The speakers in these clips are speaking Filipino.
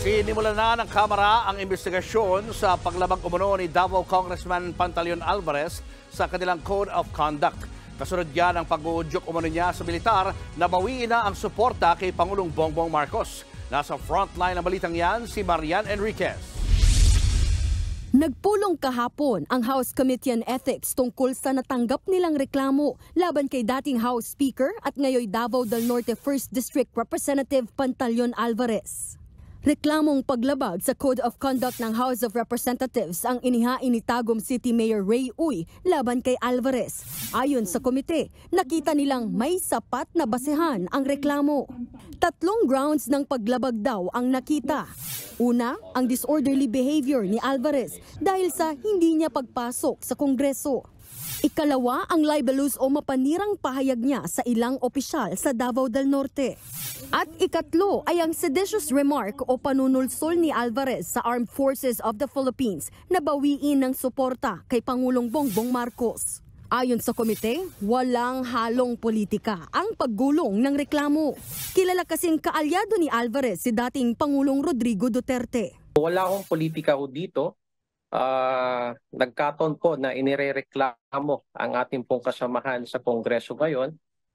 Sinimulan na ng Kamara ang investigasyon sa paglabag umano ni Davao Congressman Pantaleon Alvarez sa kanilang Code of Conduct. Kasunod yan ang pag-uudyok umano niya sa militar na bawiin na ang suporta kay Pangulong Bongbong Marcos. Nasa frontline ng balitang yan si Marian Enriquez. Nagpulong kahapon ang House Committee on Ethics tungkol sa natanggap nilang reklamo laban kay dating House Speaker at ngayon Davao del Norte 1st District Representative Pantaleon Alvarez. Reklamong paglabag sa Code of Conduct ng House of Representatives ang inihain ni Tagum City Mayor Ray Uy laban kay Alvarez. Ayon sa komite, nakita nilang may sapat na basehan ang reklamo. 3 grounds ng paglabag daw ang nakita. Una, ang disorderly behavior ni Alvarez dahil sa hindi niya pagpasok sa Kongreso. Ikalawa, ang libelous o mapanirang pahayag niya sa ilang opisyal sa Davao del Norte. At ikatlo ay ang seditious remark o panunulsol ni Alvarez sa Armed Forces of the Philippines na bawiin ng suporta kay Pangulong Bongbong Marcos. Ayon sa komite, walang halong politika ang paggulong ng reklamo. Kilala kasing kaalyado ni Alvarez si dating Pangulong Rodrigo Duterte. Wala akong politika o dito. Nagkataon po na inirereklamo ang ating pong kasamahan sa Kongreso ngayon.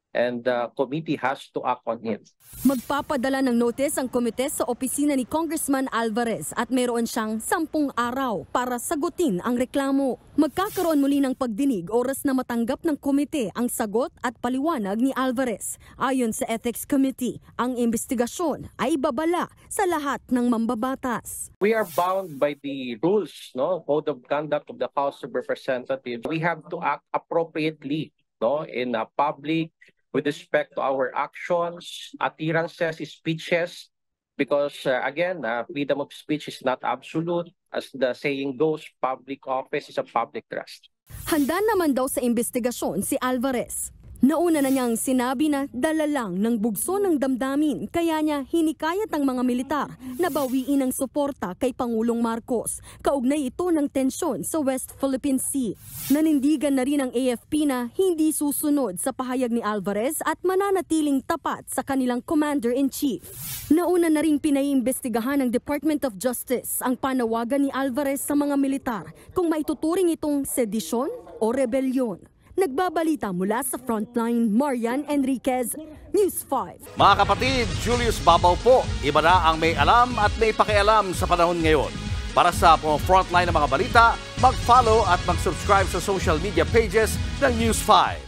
And the committee has to act on it. Magpapadala ng notice ang komite sa opisina ni Congressman Alvarez at meron siyang 10 araw para sagutin ang reklamo. Magkakaroon muli ng pagdinig oras na matanggap ng komite ang sagot at paliwanag ni Alvarez. Ayon sa Ethics Committee, ang investigasyon ay babala sa lahat ng mambabatas. We are bound by the rules, Code of Conduct of the House of Representatives. We have to act appropriately, in public, with respect to our actions, utterances, speeches, because again, freedom of speech is not absolute. As the saying goes, public office is a public trust. Handa naman daw sa investigasyon si Alvarez. Nauna na niyang sinabi na dala lang ng bugso ng damdamin kaya niya hinikayat ang mga militar na bawiin ang suporta kay Pangulong Marcos. Kaugnay ito ng tensyon sa West Philippine Sea. Nanindigan na rin ang AFP na hindi susunod sa pahayag ni Alvarez at mananatiling tapat sa kanilang Commander-in-Chief. Nauna na rin pinaiimbestigahan ng Department of Justice ang panawagan ni Alvarez sa mga militar kung maituturing itong sedisyon o rebelyon. Nagbabalita mula sa Frontline, Marian Enriquez, News 5. Mga kapatid, Julius Babaw po. Iba na ang may alam at may pakialam sa panahon ngayon. Para sa Frontline ng mga balita, mag-follow at mag-subscribe sa social media pages ng News 5.